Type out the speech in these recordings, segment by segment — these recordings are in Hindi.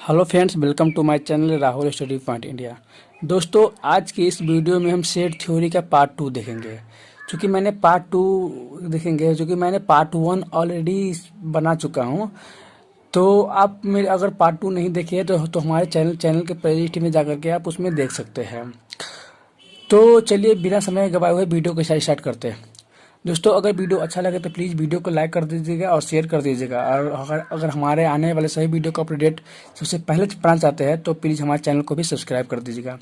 Hello friends, welcome to my channel Rahul study point India. दोस्तों, आज की इस वीडियो में हम सेट थ्योरी का पार्ट 2 देखेंगे। चूँकि मैंने पार्ट 1 ऑलरेडी बना चुका हूं, तो आप मेरे अगर पार्ट 2 नहीं देखे तो हमारे चैनल के प्लेलिस्ट में जाकर के आप उसमें देख सकते हैं। तो चलिए बिना समय गवाए हुए वीडियो को स्टार्ट करते हैं। दोस्तों, अगर वीडियो अच्छा लगे तो प्लीज़ वीडियो को लाइक कर दीजिएगा और शेयर कर दीजिएगा। और अगर हमारे आने वाले सभी वीडियो का अपडेट सबसे पहले पाना चाहते हैं तो प्लीज़ हमारे चैनल को भी सब्सक्राइब कर दीजिएगा।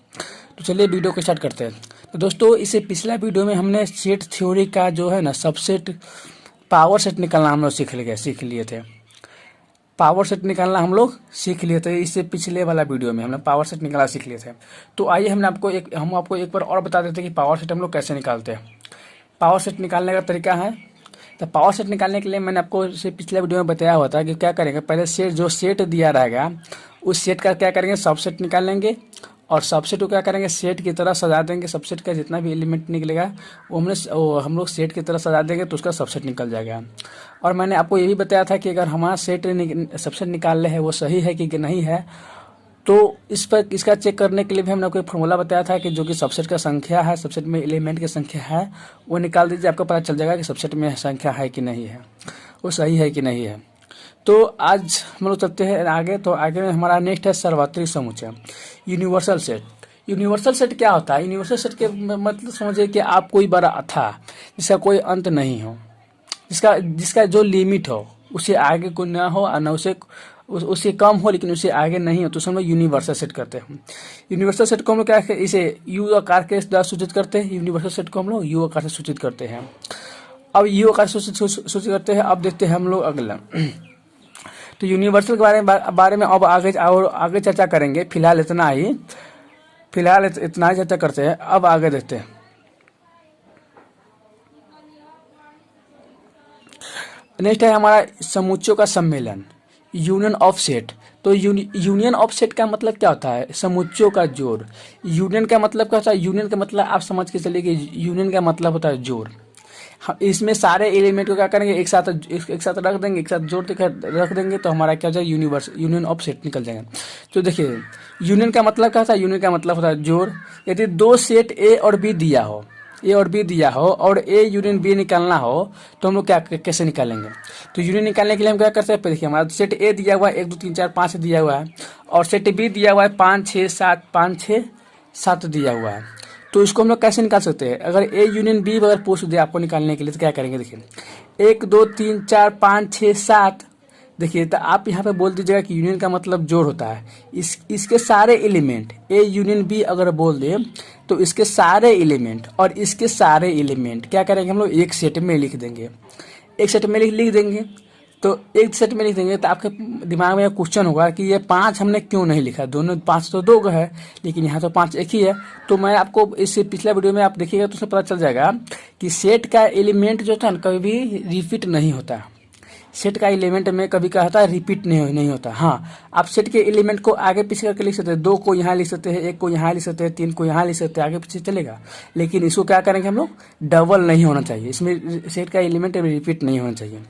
तो चलिए वीडियो को स्टार्ट करते हैं। तो दोस्तों, इससे पिछला वीडियो में हमने सेट थ्योरी का जो है ना सबसेट पावर सेट निकालना हम लोग सीख लिए थे। पावर सेट निकालना हम लोग सीख लिए थे। इससे पिछले वाला वीडियो में हमने पावर सेट निकालना सीख लिए थे। तो आइए हम आपको एक बार और बता देते हैं कि पावर सेट हम लोग कैसे निकालते हैं। पावर सेट निकालने का तरीका है। तो पावर सेट निकालने के लिए मैंने आपको इससे पिछले वीडियो में बताया हुआ था कि क्या करेंगे। पहले सेट दिया रहेगा उस सेट का क्या करेंगे, सबसेट निकाल लेंगे और सबसेट को क्या करेंगे, सेट की तरह सजा देंगे। सबसेट का जितना भी एलिमेंट निकलेगा वो हम लोग सेट की तरह सजा देंगे तो उसका सबसेट निकल जाएगा। और मैंने आपको ये भी बताया था कि अगर हमारा सबसेट निकाल रहे हैं वो सही है कि नहीं है, तो इसका चेक करने के लिए भी हमने आपको एक फॉर्मूला बताया था कि जो कि सबसेट का संख्या है, सबसेट में एलिमेंट की संख्या है, वो निकाल दीजिए। आपको पता चल जाएगा कि सबसेट में संख्या है कि नहीं है, वो सही है कि नहीं है। तो आज हम लोग चलते हैं आगे। तो आगे में हमारा नेक्स्ट है सार्वत्रिक समुच्चय, यूनिवर्सल सेट। यूनिवर्सल सेट क्या होता है? यूनिवर्सल सेट के मतलब समझिए कि आप कोई बड़ा था जिसका कोई अंत नहीं हो, जिसका जो लिमिट हो उससे आगे कोई ना हो और न उससे कम हो लेकिन उससे आगे नहीं हो, तो हम लोग यूनिवर्सल सेट करते हैं। यूनिवर्सल सेट को हम लोग क्या है, इसे यू आकार के द्वारा सूचित करते हैं। यूनिवर्सल सेट को हम लोग यू आकार से सूचित करते हैं। अब यू आकार से सूचित करते हैं। अब देखते हैं हम लोग अगला। तो यूनिवर्सल के बारे में अब आगे चर्चा करेंगे। फिलहाल इतना ही चर्चा करते हैं। अब आगे देखते हैं। नेक्स्ट है हमारा समुच्चयों का सम्मेलन, यूनियन ऑफ सेट। तो यूनियन ऑफ सेट का मतलब क्या होता है? समुच्चयों का जोड़। यूनियन का मतलब क्या होता है? यूनियन का मतलब आप समझ के चलिए कि यूनियन का मतलब होता है जोड़। इसमें सारे एलिमेंट को क्या करेंगे, एक साथ रख देंगे, एक साथ जोड़ रख देंगे तो हमारा क्या हो जाएगा, यूनियन ऑफ सेट निकल जाएगा। तो देखिए, यूनियन का मतलब क्या होता है? यूनियन का मतलब होता है जोड़। यदि दो सेट ए और बी दिया हो और ए यूनियन बी निकालना हो तो हम लोग कैसे निकालेंगे? तो यूनियन निकालने के लिए हम क्या करते हैं, देखिए हमारा सेट ए दिया हुआ है 1 2 3 4 5 दिया हुआ है और सेट बी दिया हुआ है 5 6 7 दिया हुआ है। तो इसको हम लोग कैसे निकाल सकते हैं? अगर ए यूनियन बी अगर पूछ दिया आपको निकालने के लिए तो क्या करेंगे? देखिए 1 2 3 4 5 6 7। देखिए, तो आप यहाँ पे बोल दीजिएगा कि यूनियन का मतलब जोड़ होता है। इसके सारे एलिमेंट ए यूनियन बी अगर बोल दे तो इसके सारे एलिमेंट और इसके सारे एलिमेंट क्या करेंगे, हम लोग एक सेट में लिख देंगे। एक सेट में लिख देंगे। तो एक सेट में लिख देंगे तो आपके दिमाग में क्वेश्चन होगा कि ये 5 हमने क्यों नहीं लिखा? दोनों 5 तो 2 है लेकिन यहाँ तो 5 एक ही है। तो मैं आपको इससे पिछला वीडियो में आप देखिएगा तो उससे पता चल जाएगा कि सेट का एलिमेंट जो था कभी भी रिपीट नहीं होता। सेट का एलिमेंट में कभी क्या होता है, रिपीट नहीं होता। हाँ, आप सेट के एलिमेंट को आगे पीछे करके लिख सकते हैं। 2 को यहाँ लिख सकते हैं, 1 को यहाँ लिख सकते हैं, 3 को यहाँ लिख सकते हैं, आगे पीछे चलेगा। लेकिन इसको क्या करेंगे हम लोग, डबल नहीं होना चाहिए। इसमें सेट का एलिमेंट रिपीट नहीं होना चाहिए।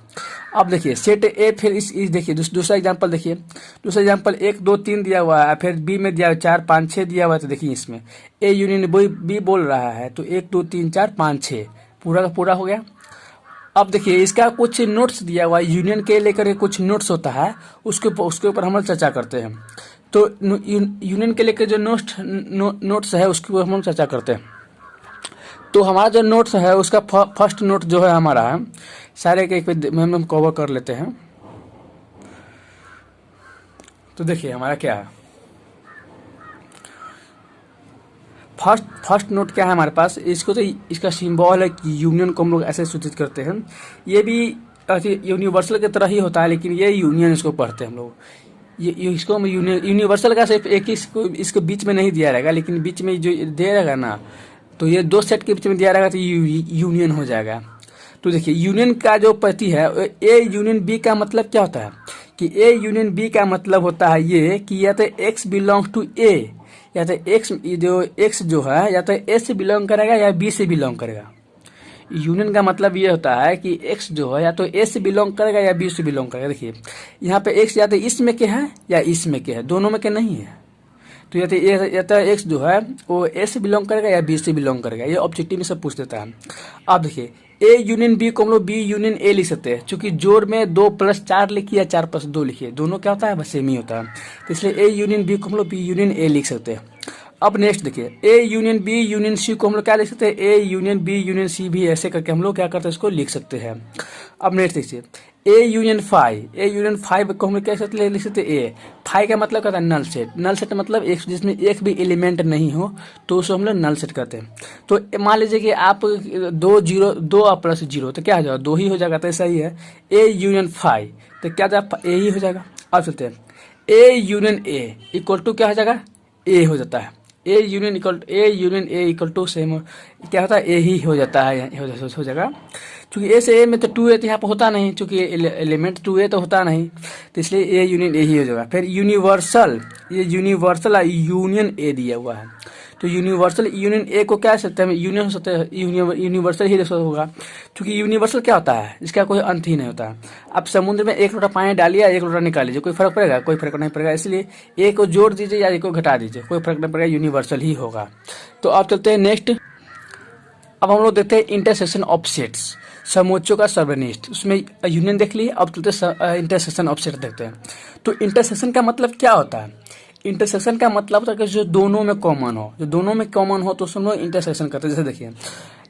अब देखिए सेट ए, फिर इस देखिए दूसरा एग्जाम्पल देखिए। दूसरा एग्जाम्पल 1 2 3 दिया हुआ है, फिर बी में दिया 4 5 6 दिया हुआ है। तो देखिए इसमें ए यूनियन बी बोल रहा है तो 1 2 3 4 5 6 पूरा का पूरा हो गया। अब देखिए इसका कुछ नोट्स दिया हुआ है, यूनियन के लेकर कुछ नोट्स होता है, उसके ऊपर हम लोग चर्चा करते हैं। तो यूनियन के लेकर जो नोट्स है उसके ऊपर हम लोग चर्चा करते हैं। तो हमारा जो नोट्स है उसका फर्स्ट नोट जो है हमारा है, सारे के एक पे हम कवर कर लेते हैं। तो देखिए हमारा क्या है, फर्स्ट नोट क्या है हमारे पास। इसको तो इसका सिंबल है कि यूनियन को हम लोग ऐसे सूचित करते हैं। ये भी यूनिवर्सल की तरह ही होता है लेकिन ये यूनियन इसको पढ़ते हैं हम लोग। ये इसको हम यूनिवर्सल का सिर्फ एक ही इसको बीच में नहीं दिया रहेगा, लेकिन बीच में जो दे रहेगा ना, तो ये 2 सेट के बीच में दिया रहेगा तो यूनियन हो जाएगा। तो देखिए यूनियन का जो प्रति है ए यूनियन बी का मतलब क्या होता है कि ए यूनियन बी का मतलब होता है ये कि या तो एक्स बिलोंग टू ए, या तो एक्स जो है या तो ए से बिलोंग करेगा या बी से बिलोंग करेगा। यूनियन का मतलब ये होता है कि एक्स जो है या तो ए से बिलोंग करेगा या बी से बिलोंग करेगा। देखिए यहाँ पे एक्स या तो इसमें के है या इसमें के है, दोनों में के नहीं है। तो या तो एक्स जो है वो ए से बिलोंग करेगा या बी से बिलोंग करेगा, ये ऑब्जेक्टिव में सब पूछ देता है। अब देखिए ए यूनियन बी को हम लोग बी यूनियन ए लिख सकते हैं, चूंकि जोड़ में 2+4 लिखिए या 4+2 लिखिए, दोनों क्या होता है बस सेम ही होता है। तो इसलिए ए यूनियन बी को हम लोग बी यूनियन ए लिख सकते हैं। अब नेक्स्ट देखिए A union B union C को हम लोग क्या लिख सकते हैं, A union B union C भी ऐसे करके हम लोग क्या करते हैं इसको लिख सकते हैं। अब नेक्स्ट देखिए ए यूनियन फाइव को हम लोग क्या लिख सकते हैं, ए फाइव का मतलब कहता है नल सेट। नल सेट मतलब एक जिसमें एक भी एलिमेंट नहीं हो तो उसको हम लोग नल सेट कहते हैं। तो मान लीजिए कि आप 2 और प्लस 0 तो क्या हो जाएगा, 2 ही हो जाएगा, तो सही है। ए यूनियन फाइव तो क्या जाएगा, ए ही हो जाएगा। अब चलते हैं A union A equal to क्या हो जाएगा, ए हो जाता है। A union A equal to same क्या होता है, ए ही हो जाता है, हो जाएगा। चूंकि ए से ए में तो 2a तो यहाँ पर होता नहीं, चूंकि एलिमेंट 2a तो होता नहीं, तो इसलिए ए यूनियन ए ही हो जाएगा। फिर यूनिवर्सल, ये यूनिवर्सल यूनियन ए दिया हुआ है, तो यूनिवर्सल यूनियन ए को क्या सकते हैं, यूनियन हो सकते हैं, यूनिवर्सल ही होगा। क्योंकि यूनिवर्सल क्या होता है, इसका कोई अंत ही नहीं होता है। आप समुद्र में 1 लोटा पानी डालिए, 1 लोटा निकाल लीजिए, कोई फर्क पड़ेगा, कोई फर्क नहीं पड़ेगा। इसलिए ए को जोड़ दीजिए या ए को घटा दीजिए, कोई फर्क नहीं पड़ेगा, यूनिवर्सल ही होगा। तो आप चलते हैं नेक्स्ट। अब हम लोग देखते हैं इंटरसेक्शन ऑफ सेट्स, समोच्चों का सर्वनिष्ठ। उसमें यूनियन देख लिए, अब चलते इंटरसेक्शन ऑफ सेट देखते हैं। तो इंटरसेक्शन का मतलब क्या होता है, इंटरसेक्शन का मतलब होता है कि जो दोनों में कॉमन हो, जो दोनों में कॉमन हो तो हम लोग इंटरसेक्शन करते हैं। जैसे देखिए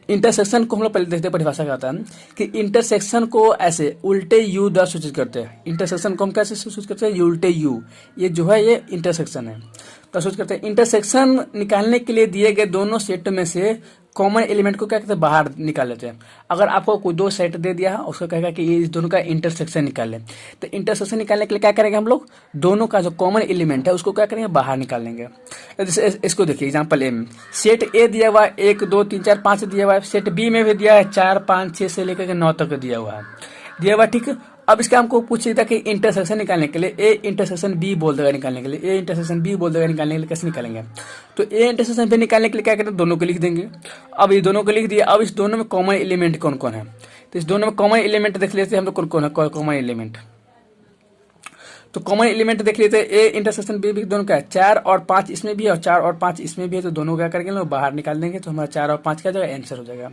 इंटरसेक्शन को हम लोग पहले देखते हैं, परिभाषा का आता है कि इंटरसेक्शन को ऐसे उल्टे यू द्वारा सूचित करते हैं। इंटरसेक्शन को हम कैसे सूचित करते हैं, उल्टे यू, ये जो है ये इंटरसेक्शन है। तो सूचित करते हैं इंटरसेक्शन निकालने के लिए दिए गए दोनों सेट में से कॉमन एलिमेंट को क्या कहते हैं, बाहर निकाल लेते हैं। अगर आपको कोई 2 सेट दे दिया है, उसको कहेगा कि ये इस दोनों का इंटरसेक्शन निकाल लें, तो इंटरसेक्शन निकालने के लिए क्या करेंगे हम लोग, दोनों का जो कॉमन एलिमेंट है उसको क्या करेंगे, बाहर निकाल लेंगे। जैसे इसको देखिए एग्जांपल ए में सेट ए दिया हुआ है 1 2 3 4 5 दिया हुआ है, सेट बी में भी दिया है 4 5 6 से लेकर के 9 तक दिया हुआ है, ठीक। अब इसका हमको पूछ था कि इंटरसेक्शन निकालने के लिए ए इंटरसेक्शन बी बोल देगा, निकालने के लिए ए इंटरसेक्शन बी बोल देगा, निकालने के लिए कैसे निकालेंगे। तो ए इंटरसेक्शन बी निकालने के लिए क्या करें, दोनों को लिख देंगे। अब ये दोनों को लिख दिया, अब इस दोनों में कॉमन एलिमेंट कौन कौन है, तो इस दोनों में कॉमन एलिमेंट देख लेते हैं हम लोग कौन कौन है कॉमन एलिमेंट। तो कॉमन एलिमेंट देख लेते हैं, ए इंटरसेक्शन बी भी दोनों का है, 4 और 5 इसमें भी है और 4 और 5 इसमें भी है, तो दोनों क्या करेंगे लोग बाहर निकाल देंगे, तो हमारा 4 और 5 क्या जाएगा, आंसर हो जाएगा।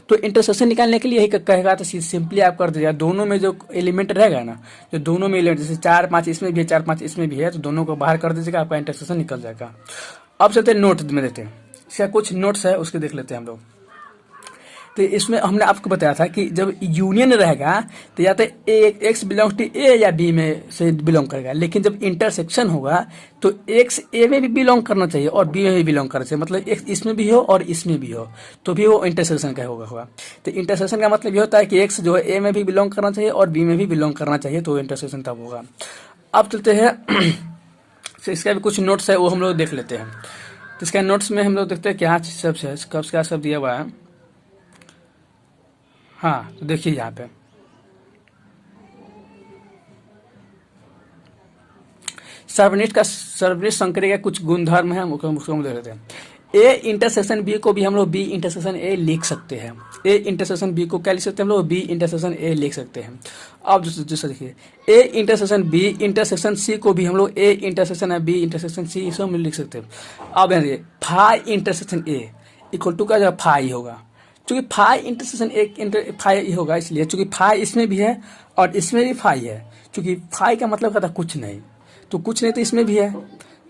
तो इंटरसेक्शन निकालने के लिए यही कहेगा, तो सिंपली आप कर दीजिएगा, दोनों में जो एलिमेंट रहेगा ना, जो दोनों में एलिमेंट जैसे 4 5 इसमें भी है 4 5 इसमें भी है, तो दोनों को बाहर कर दीजिएगा, आपका इंटरसेक्शन निकल जाएगा। अब चलते हैं नोट में देते हैं, इसका कुछ नोट्स है उसके देख लेते हैं हम लोग। तो इसमें हमने आपको बताया था कि जब यूनियन रहेगा तो या तो एक्स बिलोंग्स टू ए या बी में से बिलोंग करेगा, लेकिन जब इंटरसेक्शन होगा तो एक्स ए में भी बिलोंग करना चाहिए और बी में भी बिलोंग करना चाहिए, मतलब एक्स इसमें भी हो और इसमें भी हो, तो भी वो इंटरसेक्शन का होगा। तो इंटरसेक्शन का मतलब ये होता है कि एक्स जो है ए में भी बिलोंग करना चाहिए और बी में भी बिलोंग करना चाहिए, तो इंटरसेक्शन तब होगा। अब चलते हैं इसका भी कुछ नोट्स है वो हम लोग देख लेते हैं। तो इसका नोट्स में हम लोग देखते हैं क्या सब है, कब क्या सब दिया हुआ है। हाँ तो देखिए यहाँ पे सर्वनिष्ठ संकरी का कुछ गुणधर्म है, हम देख लेते हैं। ए इंटरसेक्शन बी को भी हम लोग बी इंटरसेक्शन ए लिख सकते हैं, ए इंटरसेक्शन बी को क्या लिख सकते हैं हम लोग, बी इंटरसेक्शन ए लिख सकते हैं। अब दूसरा देखिए A intersection B intersection C को भी हम लोग A intersection B intersection C इसको हम लिख सकते हैं। अब देखिए phi intersection A equal to क्या फाई होगा, चूंकि फाई इंटरसेक्शन एक फाई होगा, इसलिए चूंकि फाई इसमें भी है और इसमें भी फाई है, चूंकि फाई का मतलब कहता कुछ नहीं, तो कुछ नहीं तो इसमें भी है,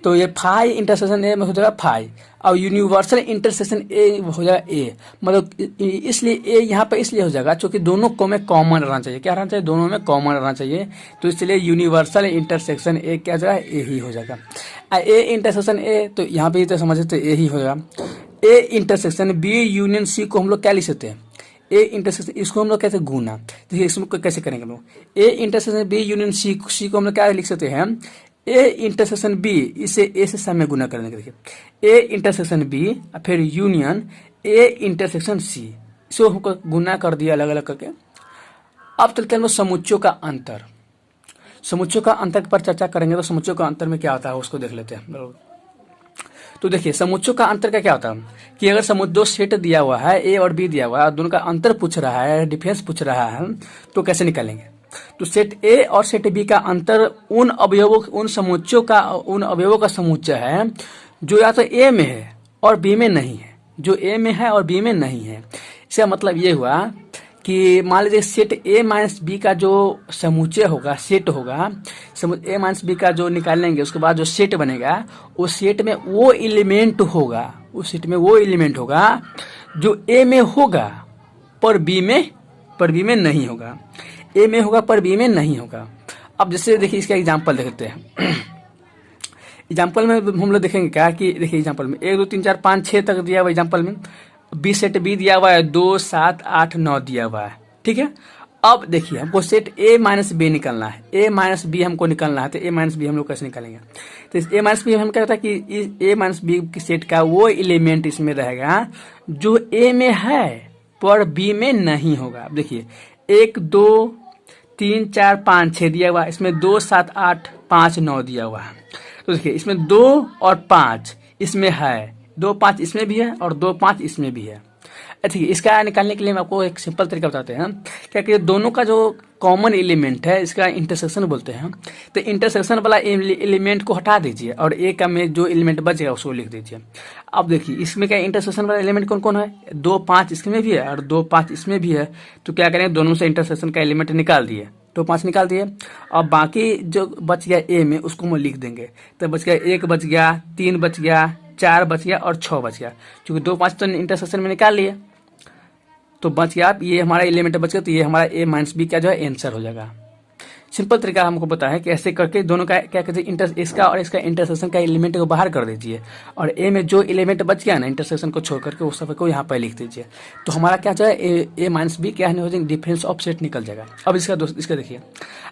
तो ये फाई इंटरसेक्शन ए में हो जाएगा फाई, और यूनिवर्सल इंटरसेक्शन ए हो जाएगा ए, मतलब इसलिए ए यहाँ पर इसलिए हो जाएगा क्योंकि दोनों को में कॉमन रहना चाहिए, क्या रहना चाहिए, दोनों में कॉमन रहना चाहिए, तो इसलिए यूनिवर्सल इंटरसेक्शन ए क्या हो जाएगा, ए ही हो जाएगा। ए इंटरसेक्शन ए तो यहाँ पे तो समझे तो ए ही हो जाएगा। A intersection B union C को हम लोग क्या लिख सकते हैं, ए इंटरसेक्शन इसको हम लोग कैसे गुना, देखिए इसमें कैसे करेंगे हम लोग, A intersection B union C को हम लोग क्या लिख सकते हैं, ए इंटरसेक्शन बी इसे ए से सामने गुना करने के, देखिए ए इंटरसेक्शन बी फिर यूनियन ए इंटरसेक्शन सी, इसको हमको गुना कर दिया अलग अलग करके। अब चलते हैं हम लोग समुच्चयों का अंतर, समुच्चयों का अंतर पर चर्चा करेंगे, तो समुच्चयों का अंतर में क्या होता है उसको देख लेते हैं। तो देखिए समुच्चयों का अंतर का क्या होता है कि अगर समुच्चय दो सेट दिया हुआ है, ए और बी दिया हुआ है, दोनों का अंतर पूछ रहा है, डिफरेंस पूछ रहा है, तो कैसे निकालेंगे? तो सेट ए और सेट बी का अंतर उन अवयवों का समुच्चय है जो या तो ए में है और बी में नहीं है, जो ए में है और बी में नहीं है। इसका मतलब ये हुआ कि मान लीजिए सेट ए माइनस बी का जो समुच्चय होगा, सेट होगा, ए माइनस बी का जो निकालेंगे उसके बाद जो सेट बनेगा, उस सेट में वो एलिमेंट होगा, उस सेट में वो एलिमेंट होगा जो ए में होगा पर बी में नहीं होगा, ए में होगा पर बी में नहीं होगा। अब जैसे देखिए इसका एग्जांपल देखते हैं। एग्जाम्पल में हम लोग देखेंगे क्या कि देखिए एग्जाम्पल में 1 2 3 4 5 6 तक दिया हुआ एग्जाम्पल में, बी सेट बी दिया हुआ है 2 7 8 9 दिया हुआ है, ठीक है। अब देखिए हमको सेट ए माइनस बी निकालना है, ए माइनस बी हमको निकालना है, तो ए माइनस बी हम लोग कैसे निकालेंगे? तो इस ए माइनस बी हम क्या होता है कि ए माइनस बी की सेट का वो एलिमेंट इसमें रहेगा जो ए में है पर बी में नहीं होगा। अब देखिए 1 2 3 4 5 6 दिया हुआ है, इसमें 2 7 8 5 9 दिया हुआ है। तो देखिए इसमें 2 और 5 इसमें है, 2 5 इसमें भी है और 2 5 इसमें भी है। ठीक है, इसका निकालने के लिए मैं आपको एक सिंपल तरीका बताते हैं। क्या कि दोनों का जो कॉमन एलिमेंट है इसका इंटरसेक्शन बोलते हैं। तो इंटरसेक्शन वाला एलिमेंट को हटा दीजिए और ए का में जो एलिमेंट बचेगा उसको लिख दीजिए। अब देखिए इसमें क्या इंटरसेक्शन वाला एलिमेंट कौन कौन है? 2 5 इसमें भी है और 2 5 इसमें भी है। तो क्या करेंगे, दोनों से इंटरसेक्शन का एलिमेंट निकाल दिए, 2 5 निकाल दिए। अब बाकी जो बच गया ए में उसको हम लिख देंगे। तो बच गया 1 बच गया, 3 बच गया, 4 बच गया और 6 बच गया। क्योंकि 2 5 तो इंटरसेक्शन में निकाल लिए तो बच गया, आप ये हमारा एलिमेंट बच गया, तो ये हमारा ए माइनस बी का जो है आंसर हो जाएगा। सिंपल तरीका हमको पता है कि ऐसे करके दोनों का क्या कहते हैं, इसका और इसका इंटरसेक्शन का एलिमेंट को बाहर कर दीजिए और ए में जो एलिमेंट बच गया ना इंटरसेक्शन को छोड़ करके उस सब को यहाँ पर लिख दीजिए। तो हमारा क्या जो है ए माइनस बी क्या हो जाएगा, डिफरेंस ऑफ सेट निकल जाएगा। अब इसका देखिए,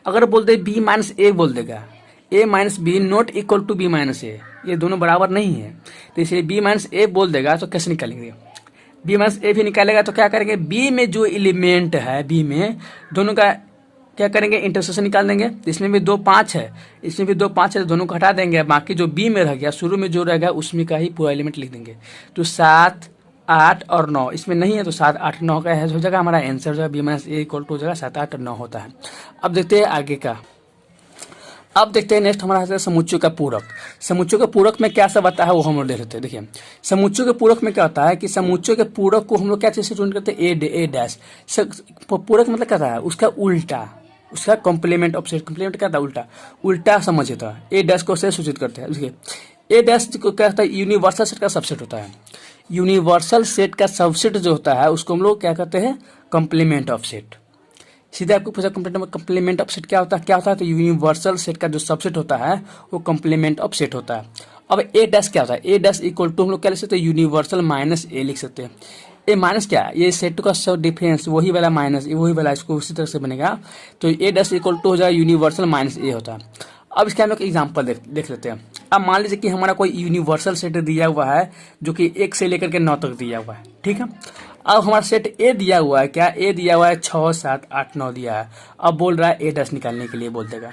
अगर बोल दे बी माइनस ए बोल देगा, A minus B not equal to B minus A, ये दोनों बराबर नहीं है, तो इसलिए बी माइनस ए बोल देगा तो कैसे निकालेंगे? बी माइनस ए भी निकालेगा तो क्या करेंगे, बी में जो एलिमेंट है, बी में दोनों का क्या करेंगे, इंटरसेक्शन निकाल देंगे। इसमें भी 2 5 है, इसमें भी 2 5 है, दोनों को हटा देंगे, बाकी जो बी में रह गया शुरू में जो रहेगा उसमें का ही पूरा एलिमेंट लिख देंगे। तो 7 8 और 9 इसमें नहीं है, तो 7 8 9 का हो जाएगा हमारा आंसर, हो जाएगा B minus A equal to हो जाएगा 7 8 और 9 होता है। अब देखते हैं आगे का। अब देखते हैं नेक्स्ट हमारा है समुच्चय का पूरक। समुच्चय के पूरक में क्या सब आता है वो हम लोग देख लेते हैं। देखिए समुच्चय के पूरक में क्या होता है कि समुच्चय के पूरक को हम लोग क्या चीज से ढूंढ करते हैं, ए डैश। पूरक मतलब क्या था, उसका उल्टा, उसका कॉम्प्लीमेंट ऑपोजिट। कॉम्प्लीमेंट क्या था, उल्टा, उल्टा समझ होता है। ए डैश को से सूचित करते हैं। देखिए ए डैश को क्या होता है, यूनिवर्सल सेट का सबसेट होता है। यूनिवर्सल सेट का सबसेट जो होता है उसको हम लोग क्या कहते हैं, कॉम्प्लीमेंट ऑफ सेट। सीधे आपको पूछा कॉम्प्लीमेंट ऑफ सेट क्या होता है, तो यूनिवर्सल सेट का जो सबसेट होता है वो कॉम्प्लीमेंट ऑफ सेट होता है। अब ए डैश क्या होता है, ए डैश इक्वल टू हम लोग क्या लिख सकते हैं, यूनिवर्सल माइनस ए लिख सकते हैं। ए माइनस क्या है, ये सेट का सब डिफरेंस, वही वाला माइनस वही वाला, इसको उसी तरह से बनेगा। तो ए डैश इक्वल टू हो जाएगा यूनिवर्सल माइनस ए होता है। अब इसका हम लोग एग्जाम्पल देख लेते हैं। अब मान लीजिए कि हमारा कोई यूनिवर्सल सेट दिया हुआ है जो कि 1 से लेकर के 9 तक दिया हुआ है, ठीक है। अब हमारा सेट ए दिया हुआ है, क्या ए दिया हुआ है 6 7 8 9 दिया है। अब बोल रहा है ए डैश निकालने के लिए बोल देगा।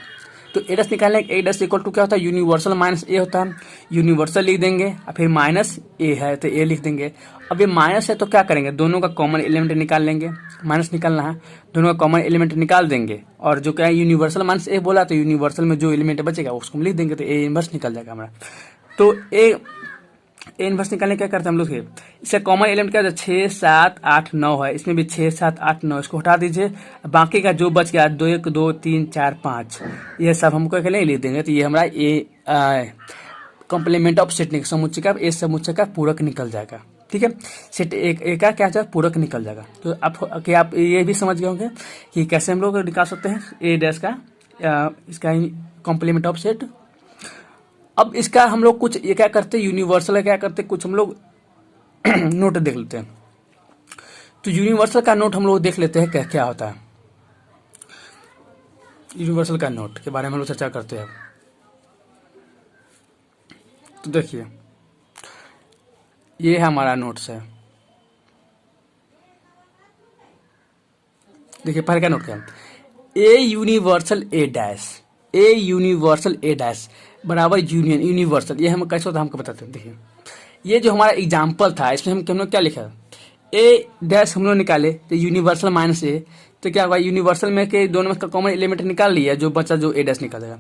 तो ए डैश निकालने ए डैश इक्वल टू क्या होता है, यूनिवर्सल माइनस ए होता है। यूनिवर्सल लिख देंगे और फिर माइनस ए है तो ए लिख देंगे। अब ये माइनस है तो क्या करेंगे, दोनों का कॉमन एलिमेंट निकाल लेंगे। माइनस निकालना है, दोनों का कॉमन एलिमेंट निकाल देंगे और जो क्या है यूनिवर्सल माइनस ए बोला तो यूनिवर्सल में जो एलिमेंट बचेगा उसको हम लिख देंगे, तो ए इनवर्स निकल जाएगा हमारा। तो ए इनवर्स निकालने क्या करते हैं हम लोग, इसका कॉमन एलिमेंट क्या है, 6 7 8 9 है, इसमें भी 6 7 8 9, इसको हटा दीजिए। बाकी का जो बच गया 2 1 2 3 4 5 ये सब हमको क्या लिख देंगे। तो ये हमारा ए कॉम्प्लीमेंट ऑफ सेट समुच्चय का, ए समुच्चय का पूरक निकल जाएगा, ठीक है। सेट ए का क्या जाएगा, पूरक निकल जाएगा। तो आप ये भी समझ गए होंगे कि कैसे हम लोग निकाल सकते हैं ए डैश का, इसका कॉम्प्लीमेंट ऑफ सेट। अब इसका हम लोग कुछ ये क्या करते हैं, यूनिवर्सल क्या करते हैं, कुछ हम लोग नोट देख लेते हैं। तो यूनिवर्सल का नोट हम लोग देख लेते हैं क्या क्या होता है। यूनिवर्सल का नोट के बारे में हम लोग चर्चा करते हैं। तो देखिए ये है हमारा नोट्स है। देखिए पहले का नोट क्या है, a universal A dash, a universal A dash बराबर यूनियन यूनिवर्सल, ये हम कैसे होता है हमको बताते हैं। देखिए ये जो हमारा एग्जाम्पल था इसमें हम लोग क्या लिखा, ए डैश हम लोग निकाले तो यूनिवर्सल माइनस ए, तो क्या होगा यूनिवर्सल में के दोनों में कॉमन एलिमेंट निकाल लिया, जो बचा जो ए डैश निकालेगा।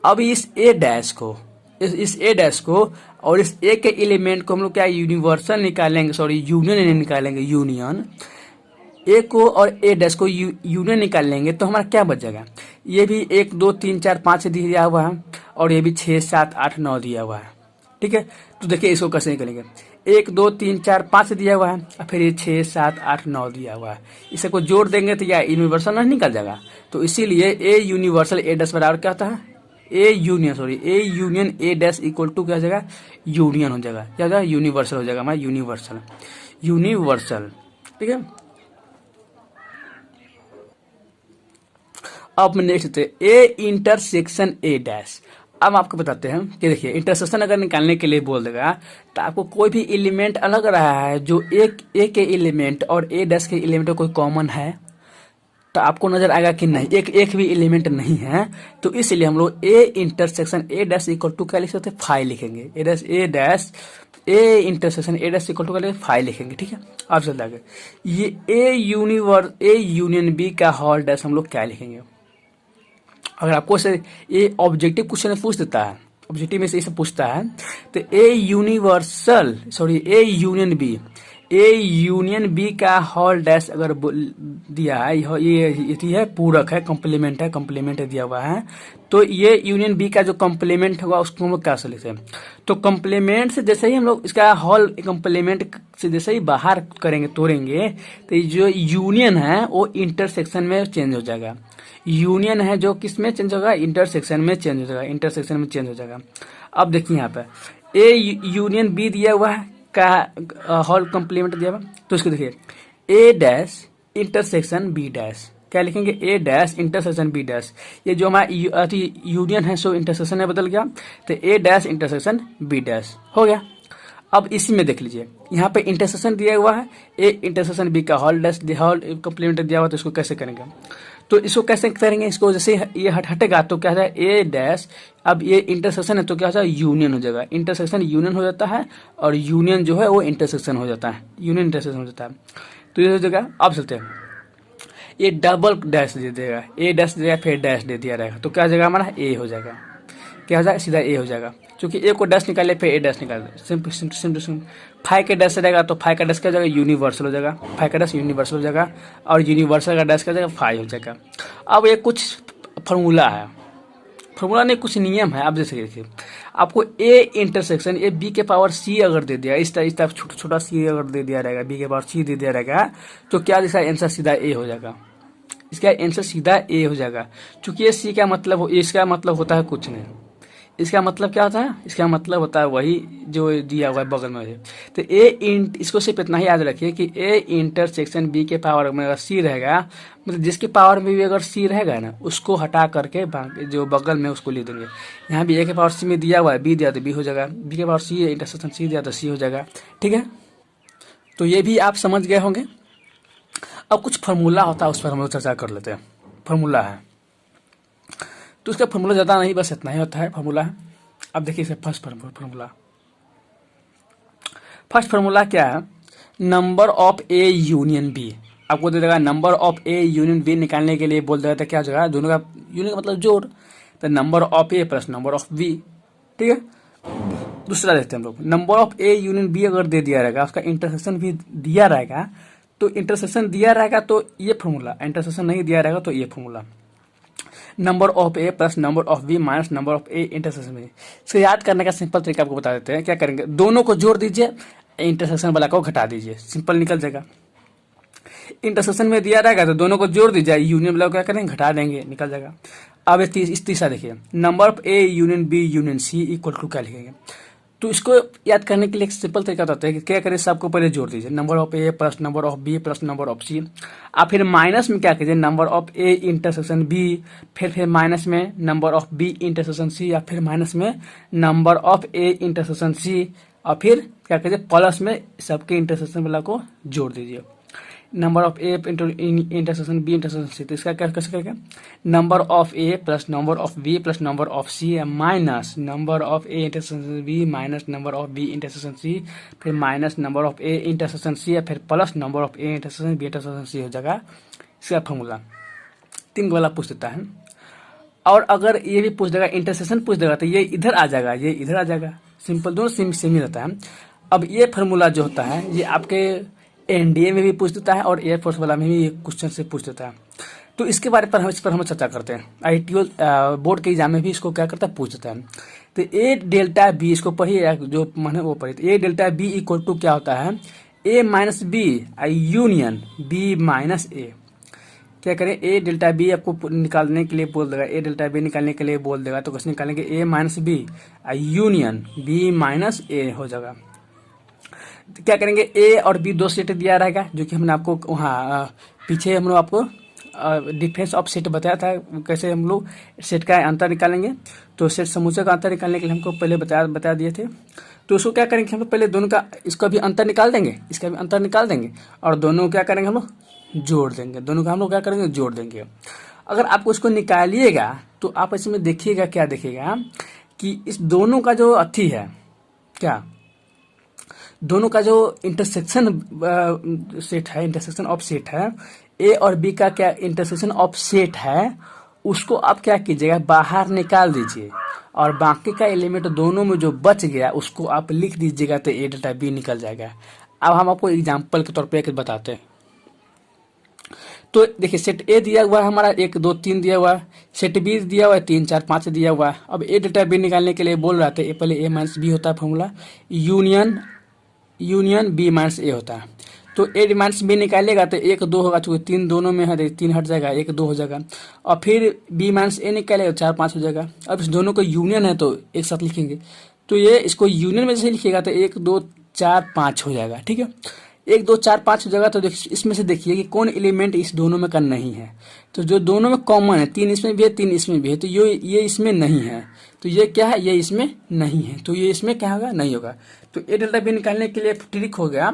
अब इस ए डैश को इस ए डैश को और इस ए के एलिमेंट को हम लोग क्या यूनिवर्सल निकालेंगे, सॉरी यूनियन निकालेंगे, यूनियन ए को और ए डैश को यूनियन निकाल लेंगे तो हमारा क्या बच जाएगा, ये भी 1 2 3 4 5 दिया हुआ है और ये भी 6 7 8 9 दिया हुआ है। ठीक है, तो देखिए इसको कैसे निकलेंगे, 1 2 3 4 5 दिया हुआ है और फिर ये 6 7 8 9 दिया हुआ है, इसे को जोड़ देंगे तो यह यूनिवर्सल नहीं निकल जाएगा। तो इसीलिए ए यूनिवर्सल ए डैश बराबर क्या होता है, A union A dash equal to क्या हो जाएगा, यूनियन हो जाएगा, क्या हो जाएगा यूनिवर्सल हो जाएगा हमारा यूनिवर्सल। ठीक है, अब next A intersection A dash. अब आपको बताते हैं कि देखिए इंटरसेक्शन अगर निकालने के लिए बोल देगा तो आपको कोई भी एलिमेंट अलग रहा है जो एक ए के एलिमेंट और ए डैश के एलिमेंट कोई कॉमन है तो आपको नजर आएगा कि नहीं, एक भी एलिमेंट नहीं है, तो इसलिए हम लोग A intersection A dash equal to क्या लिख सकते हैं, 5 लिखेंगे, A intersection A dash equal to क्या 5 लिखेंगे। ठीक है, अब चलते आगे, ये ए यूनियन बी का होल डैश हम लोग क्या लिखेंगे। अगर आपको से ये ऑब्जेक्टिव क्वेश्चन पूछ देता है, ऑब्जेक्टिव में से इसे पूछता है तो ए यूनियन बी का होल डैश अगर दिया है, ये है पूरक है, कॉम्प्लीमेंट दिया हुआ है, तो ये यूनियन बी का जो कॉम्प्लीमेंट होगा उसको हम लोग क्या से लिखते हैं, तो कॉम्प्लीमेंट से जैसे ही हम लोग इसका होल कॉम्प्लीमेंट से जैसे ही बाहर करेंगे तोड़ेंगे तो जो यूनियन है वो इंटरसेक्शन में चेंज हो जाएगा, यूनियन है जो किस में चेंज होगा, इंटरसेक्शन में चेंज हो जाएगा। अब देखिए यहाँ पे ए यूनियन बी दिया हुआ है का होल कॉम्प्लीमेंट दिया हुआ, तो इसको देखिए ए डैश इंटरसेक्शन बी डैश, क्या लिखेंगे ए डैश इंटरसेक्शन बी डैश, ये जो हमारा यूनियन है सो इंटरसेक्शन में बदल गया, तो ए डैश इंटरसेक्शन बी डैश हो गया। अब इसी में देख लीजिए यहाँ पे इंटरसेक्शन दिया हुआ है, ए इंटरसेक्शन बी का होल डैश होल कॉम्प्लीमेंट दिया हुआ, तो इसको कैसे करेंगे, तो इसको कैसे करेंगे, इसको जैसे ये हटेगा तो क्या है ए डैश, अब ये इंटरसेक्शन है तो क्या हो जाएगा यूनियन हो जाएगा, इंटरसेक्शन यूनियन हो जाता है और यूनियन जो है वो इंटरसेक्शन हो जाता है, यूनियन इंटरसेक्शन हो जाता है, तो ये हो जाएगा। अब चलते हैं, ये डबल डैश दे देगा, ए डैश देगा फिर डैश दे दिया रहेगा, तो क्या हो जाएगा हमारा ए हो जाएगा, क्या हो जाएगा सीधा ए हो जाएगा, क्योंकि ए को डैश निकाले फिर ए डैश निकाल दे, सिंपल 5 के डैश रहेगा तो 5 का डैश क्या हो जाएगा यूनिवर्सल हो जाएगा, 5 का डैश यूनिवर्सल हो जाएगा और यूनिवर्सल का डैश क्या हो जाएगा 5 हो जाएगा। अब ये कुछ फार्मूला है, फार्मूला नहीं कुछ नियम है। आप जैसे देखिए आपको ए इंटरसेक्शन ए बी के पावर सी अगर दे दिया, इस टाइप छोटा सी अगर दे दिया रहेगा, बी के पावर सी दे दिया रहेगा, तो क्या इसका आंसर सीधा ए हो जाएगा, इसका आंसर सीधा ए हो जाएगा, क्योंकि ये सी का मतलब इसका मतलब होता है कुछ नहीं, इसका मतलब क्या होता है, इसका मतलब होता है वही जो दिया हुआ है बगल में है। तो इसको सिर्फ इतना ही याद रखिए कि ए इंटरसेक्शन बी के पावर में अगर सी रहेगा, मतलब जिसके पावर में भी अगर सी रहेगा ना उसको हटा करके जो बगल में उसको लिख देंगे। यहाँ भी ए के पावर सी में दिया हुआ है, बी दिया तो बी हो जाएगा, बी के पावर सी है इंटरसेक्शन सी दिया तो सी हो जाएगा। ठीक है, तो ये भी आप समझ गए होंगे। अब कुछ फार्मूला होता है उस पर हम लोग चर्चा कर लेते हैं। फार्मूला है तो उसका फार्मूला ज़्यादा नहीं, बस इतना ही होता है फार्मूला है। अब देखिए इसे फर्स्ट फार्मूला क्या है, number of A union B आपको दे देगा, number of A union B निकालने के लिए बोल देगा तो क्या हो जाएगा, दोनों का यूनियन का मतलब जोड़, तो number of A plus number of B. ठीक है, दूसरा देखते हैं हम लोग, number of A union B अगर दे दिया रहेगा, उसका इंटरसेक्शन भी दिया रहेगा, तो इंटरसेक्शन दिया रहेगा तो ये फार्मूला, इंटरसेक्शन नहीं दिया रहेगा तो ये formula, number of A plus number of B minus number of A intersection में। इसको याद करने का सिंपल तरीका आपको बता देते हैं। क्या करेंगे, दोनों को जोड़ दीजिए, इंटरसेक्शन वाला को घटा दीजिए, सिंपल निकल जाएगा। इंटरसेक्शन में दिया रहेगा तो दोनों को जोड़ दीजिए, यूनियन वाला को क्या करेंगे घटा देंगे, निकल जाएगा। अब इस तीसरा देखिए, number of A union B union C equal to क्या लिखेंगे, तो इसको याद करने के लिए एक सिंपल तरीका होता है कि क्या करें, सबको पहले जोड़ दीजिए, number of A plus number of B plus number of C, आप फिर माइनस में क्या कीजिए, number of A intersection B, फिर माइनस में number of B intersection C, या फिर माइनस में number of A intersection C, और फिर क्या कीजिए प्लस में सबके इंटरसेक्शन वाला को जोड़ दीजिए। Number of A intersection B intersection C, तो इसका क्या कैसे करेंगे, number of A plus number of B plus number of C minus number of A intersection B minus number of B intersection C, फिर minus number of A intersection C फिर plus number of A intersection B intersection C हो जाएगा इसका फॉर्मूला। 3 वाला पूछ देता है। और अगर ये भी पूछ देगा इंटरसेक्शन पूछ देगा तो ये इधर आ जाएगा, ये इधर आ जाएगा, सिंपल, दोनों सेम ही रहता है। अब ये फार्मूला जो होता है ये आपके एनडीए में भी पूछ देता है और एयरफोर्स वाला में भी ये क्वेश्चन से पूछ देता है। तो इसके बारे पर इस पर हम चर्चा करते हैं। आईटीओ बोर्ड के एग्जाम में भी इसको क्या करता है, पूछ देता है। तो ए डेल्टा बी इसको पढ़िए, जो मैंने वो पढ़ी, तो A delta B equal to क्या होता है, A minus B union B minus A. क्या करें, ए डेल्टा बी आपको निकालने के लिए बोल देगा, ए डेल्टा बी निकालने के लिए बोल देगा, तो कैसे निकालेंगे, A minus B union B minus A हो जाएगा। तो क्या करेंगे, ए और बी 2 सेट दिया रहेगा, जो कि हमने आपको वहाँ पीछे हम लोग आपको डिफरेंस ऑफ सेट बताया था, कैसे हम लोग सेट का अंतर निकालेंगे। तो सेट समूचे का अंतर निकालने के लिए हमको पहले बता दिए थे। तो उसको क्या करेंगे, हम लोग पहले दोनों का इसका भी अंतर निकाल देंगे, इसका भी अंतर निकाल देंगे, और दोनों क्या करेंगे हम लोग जोड़ देंगे, दोनों का हम लोग क्या करेंगे, जोड़ देंगे। अगर आपको इसको निकालिएगा तो आप इसमें देखिएगा, क्या देखिएगा कि इस दोनों का जो अथी है, क्या दोनों का जो इंटरसेक्शन सेट है, इंटरसेक्शन ऑफ सेट है, ए और बी का क्या इंटरसेक्शन ऑफ सेट है, उसको आप क्या कीजिएगा, बाहर निकाल दीजिए, और बाकी का एलिमेंट दोनों में जो बच गया उसको आप लिख दीजिएगा, तो ए डेल्टा बी निकल जाएगा। अब हम आपको एग्जाम्पल के तौर पे एक बताते हैं। तो देखिए, सेट ए दिया हुआ है हमारा 1 2 3 दिया हुआ है, सेट बी दिया हुआ है 3 4 5 दिया हुआ है। अब ए डेल्टा बी निकालने के लिए बोल रहा था, पहले ए माइनस बी होता है फॉर्मूला, यूनियन बी माइनस ए होता है। तो ए माइनस बी निकालेगा तो 1 2 होगा, चूंकि 3 दोनों में है, 3 हट जाएगा, 1 2 हो जाएगा, और फिर बी माइनस ए निकालेगा 4 5 हो जाएगा। अब इस दोनों को यूनियन है तो एक साथ लिखेंगे, तो ये इसको यूनियन में जैसे लिखिएगा तो 1 2 4 5 हो जाएगा, ठीक है। 1 2 4 5 हो जाएगा। तो इसमें से देखिए कि कौन एलिमेंट इस दोनों में का नहीं है, तो जो दोनों में कॉमन है, 3 इसमें भी है 3 इसमें भी है, तो ये इसमें नहीं है, तो ये क्या है, ये इसमें नहीं है, तो ये इसमें क्या होगा, नहीं होगा। तो ए डेल्टा बी निकालने के लिए ट्रिक हो गया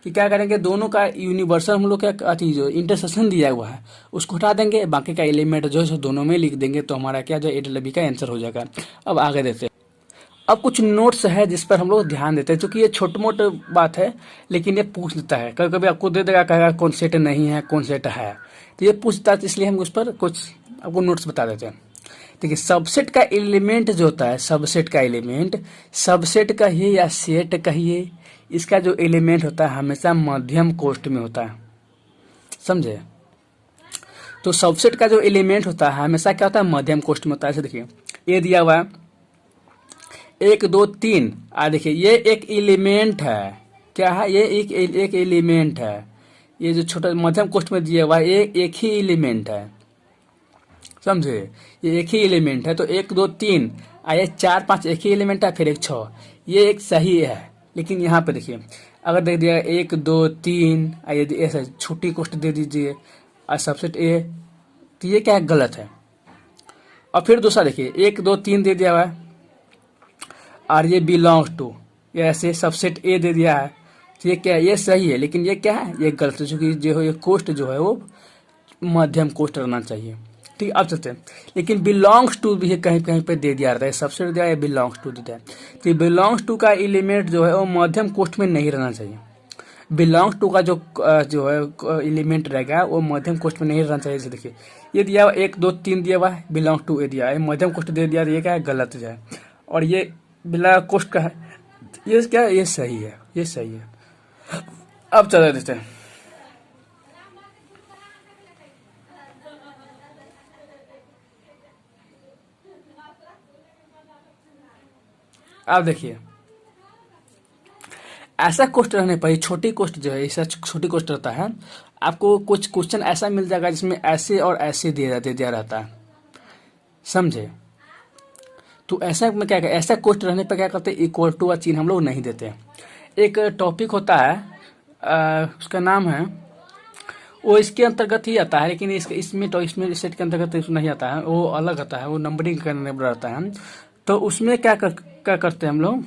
कि क्या करेंगे, दोनों का यूनिवर्सल हम लोग क्या जो इंटरसेक्शन दिया हुआ है उसको हटा देंगे, बाकी का एलिमेंट जो है दोनों में लिख देंगे, तो हमारा क्या जो ए डेल्टा बी का आंसर हो जाएगा। अब आगे देते हैं। अब कुछ नोट्स है जिस पर हम लोग ध्यान देते हैं, क्योंकि ये छोटी मोटी बात है, लेकिन ये पूछ देता है, कभी कभी आपको दे देगा, कहेगा कौन सेट नहीं है कौन सेट है, तो ये पूछता है, इसलिए हम उस पर कुछ आपको नोट्स बता देते हैं। देखिए, सबसेट का एलिमेंट जो होता है, सबसेट का एलिमेंट, सबसेट कहिए या सेट कहिए, इसका जो एलिमेंट होता है हमेशा मध्यम कोष्ठ में होता है, समझे। तो सबसेट का जो एलिमेंट होता है हमेशा क्या होता है, मध्यम कोष्ठ में होता है। ऐसे देखिए, ये दिया हुआ है 1 2 3, देखिए ये एक एलिमेंट है, क्या है, ये एक एलिमेंट है, ये जो छोटा मध्यम कोष्ठ में दिया हुआ है ये एक ही एलिमेंट है, समझे, ये एक ही एलिमेंट है। तो 1 2 3 ये 4 5 एक ही एलिमेंट है, फिर 1 6, ये एक सही है। लेकिन यहाँ पे देखिए, अगर दे दिया 1 2 3 यदि ऐसा छोटी कोष्ठ दे दीजिए और सबसेट ए, तो ये क्या है, गलत है। और फिर दूसरा देखिए, 1 2 3 दे दिया हुआ है और ये बिलोंग्स टू, ये ऐसे सबसेट ए दे दिया है, तो ये क्या है, ये सही है, लेकिन ये क्या है, ये गलत है, क्योंकि जो है ये कोष्ठ जो है वो मध्यम कोष्ठ रहना चाहिए, ठीक है। अब चलते हैं, लेकिन बिलोंग्स टू भी कहीं कहीं पे दे दिया रहता है, सबसेट दिया है, बिलोंग्स टू दिया है, तो बिलोंग्स टू का एलिमेंट जो है वो मध्यम कोष्ठ में नहीं रहना चाहिए। बिलोंग्स टू का जो है एलिमेंट रहेगा वो मध्यम कोष्ठ में नहीं रहना चाहिए। जैसे देखिए, ये दिया हुआ 1 2 3 दिया हुआ है, बिलोंग्स टू ए दिया है, मध्यम कोष्ठ दे दिया, ये क्या है, गलत है, और ये बिना कोष्ठ का है, ये क्या है, ये सही है, ये सही है। अब चला देते हैं, अब देखिए, ऐसा कोष्ठ रहने पर, छोटी कोष्ठ जो है, ऐसा छोटी कोष्ठ रहता है, आपको कुछ क्वेश्चन ऐसा मिल जाएगा जिसमें ऐसे और ऐसे दिया रहता है, समझे। तो ऐसा में क्या, ऐसा कोष्ठ रहने पर क्या करते हैं, इक्वल टू का चिन्ह हम लोग नहीं देते। एक टॉपिक होता है, उसका नाम है, वो इसके अंतर्गत ही आता है, लेकिन इसमें सेट के अंतर्गत नहीं आता है, वो अलग आता है, वो नंबरिंग करने रहता है। तो उसमें क्या करते हैं हम लोग,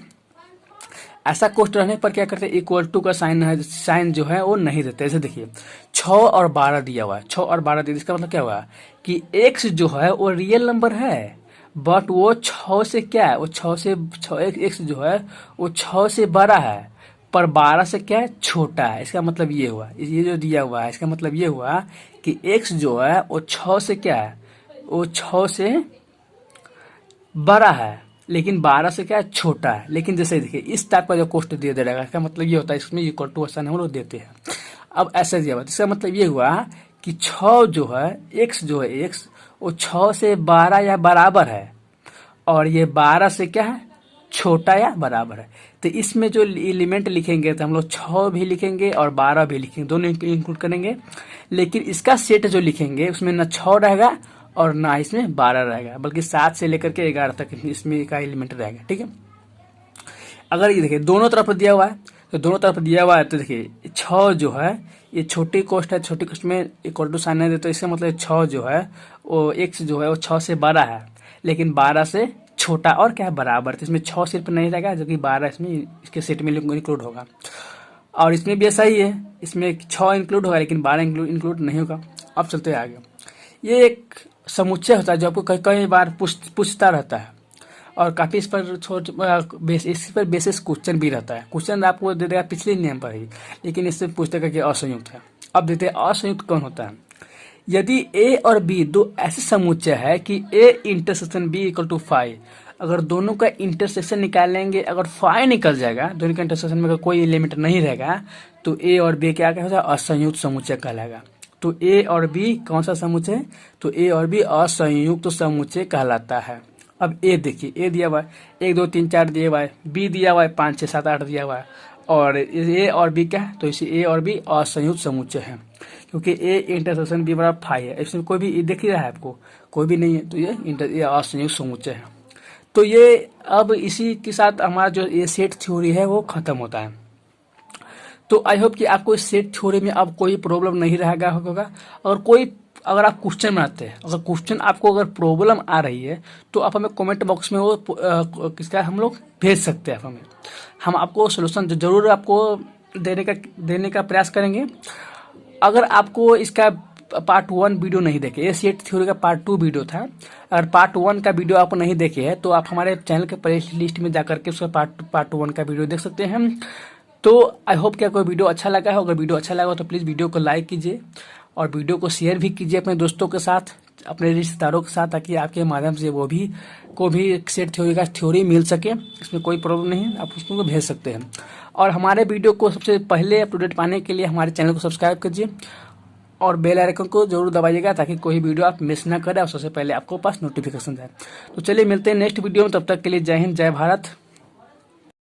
ऐसा कोष्ट रहने पर क्या करते हैं, इक्वल टू का साइन जो है वो नहीं देते। ऐसे देखिए 6 और 12 दिया हुआ है, 6 और 12 दिया, इसका मतलब क्या हुआ कि x जो है वो रियल नंबर है, बट वो 6 से क्या है, वो 6 से x जो है वो 6 से बड़ा है, पर 12 से क्या है, छोटा है। इसका मतलब ये हुआ, ये जो दिया हुआ है इसका मतलब ये हुआ कि x जो है वो 6 से क्या है, वो 6 से बड़ा है, लेकिन 12 से क्या है, छोटा है। लेकिन जैसे देखिए इस टाइप का जो कोष्ट दिया जाएगा, इसका मतलब ये होता है इसमें इक्वल टू साइन हम लोग देते हैं। अब ऐसा दिया हुआ, इसका मतलब ये हुआ कि 6 जो है, x जो है, x वो 6 से 12 या बराबर है, और ये 12 से क्या है, छोटा या बराबर है। तो इसमें जो एलिमेंट लिखेंगे तो हम लोग 6 भी लिखेंगे और 12 भी लिखेंगे, दोनों इंक्लूड करेंगे। लेकिन इसका सेट जो लिखेंगे उसमें ना 6 रहेगा और ना इसमें 12 रहेगा, बल्कि 7 से लेकर के 11 तक इसमें का एलिमेंट रहेगा। ठीक है, अगर ये देखिए दोनों तरफ दिया हुआ है, तो दोनों तरफ दिया हुआ है तो देखिए 6 जो है ये छोटी कोष्ट है, छोटी कोष्ट में इक्वल टू साइन नहीं देते, तो इसका मतलब 6 जो है वो x जो है वो 6 से बड़ा है, लेकिन 12 से छोटा और क्या है, बराबर। तो इसमें 6 सिर्फ नहीं रहेगा, जबकि 12 इसमें इसके सेट में इंक्लूड होगा। और इसमें भी ऐसा ही है, इसमें 6 इंक्लूड होगा लेकिन 12 इंक्लूड नहीं होगा। अब चलते हैं आगे। ये एक समुच्चय होता है जो आपको कई कई बार पूछता रहता है, और काफी इस पर इस पर बेसिस क्वेश्चन भी रहता है। क्वेश्चन आपको दे देगा पिछले नियम पर ही, लेकिन इससे पूछते कि असंयुक्त है। अब देखते हैं असंयुक्त कौन होता है। यदि ए और बी दो ऐसे समुच्चय है कि A intersection B equal to 5, अगर दोनों का इंटरसेक्शन निकालेंगे, अगर 5 निकल जाएगा, दोनों का इंटरसेक्शन में अगर कोई एलिमेंट नहीं रहेगा, तो ए और बी क्या कहलाएगा, असंयुक्त समुच्चय कहलाएगा। तो ए और बी कौन सा समुच्चय, तो ए और बी असंयुक्त समुच्चय कहलाता है। अब ए देखिए, ए दिया हुआ है 1 2 3 4 दिया हुआ है, बी दिया हुआ है 5 6 7 8 दिया हुआ है, और ए और बी क्या है, तो इसे ए और बी असंयुक्त समुच्चय है, क्योंकि ए इंटरसेक्शन बी बराबर 5 है। इसमें कोई भी दिख ही रहा है आपको, कोई भी नहीं है, तो ये असंयुक्त समुच्चय है। तो ये अब इसी के साथ हमारा जो ये सेट थ्योरी है वो खत्म होता है। तो आई होप कि आपको इस सेट थ्योरी में अब कोई प्रॉब्लम नहीं रहेगा होगा। अगर आप क्वेश्चन बनाते हैं, अगर क्वेश्चन आपको अगर प्रॉब्लम आ रही है, तो आप हमें कमेंट बॉक्स में वो किसका हम लोग भेज सकते हैं। हम आपको सोल्यूशन जरूर आपको देने का प्रयास करेंगे। अगर आपको इसका पार्ट 1 वीडियो नहीं देखे, ये सेट थ्योरी का पार्ट 2 वीडियो था, अगर पार्ट 1 का वीडियो आप नहीं देखे हैं तो आप हमारे चैनल के प्ले लिस्ट में जाकर के उसका पार्ट 1 का वीडियो देख सकते हैं। तो आई होप कि आपको वीडियो अच्छा लगा हो। अगर वीडियो अच्छा लगा हो तो प्लीज़ वीडियो को लाइक कीजिए और वीडियो को शेयर भी कीजिए अपने दोस्तों के साथ, अपने रिश्तेदारों के साथ, ताकि आपके माध्यम से वो भी को भी सेट थ्योरी का थ्योरी मिल सके। इसमें कोई प्रॉब्लम नहीं है, आप उसको भेज सकते हैं। और हमारे वीडियो को सबसे पहले अप टू डेट पाने के लिए हमारे चैनल को सब्सक्राइब कीजिए और बेल आइकन को जरूर दबाइएगा, ताकि कोई वीडियो आप मिस ना करें और सबसे पहले आपको पास नोटिफिकेशन जाए। तो चलिए मिलते हैं नेक्स्ट वीडियो में, तब तक के लिए जय हिंद, जय भारत।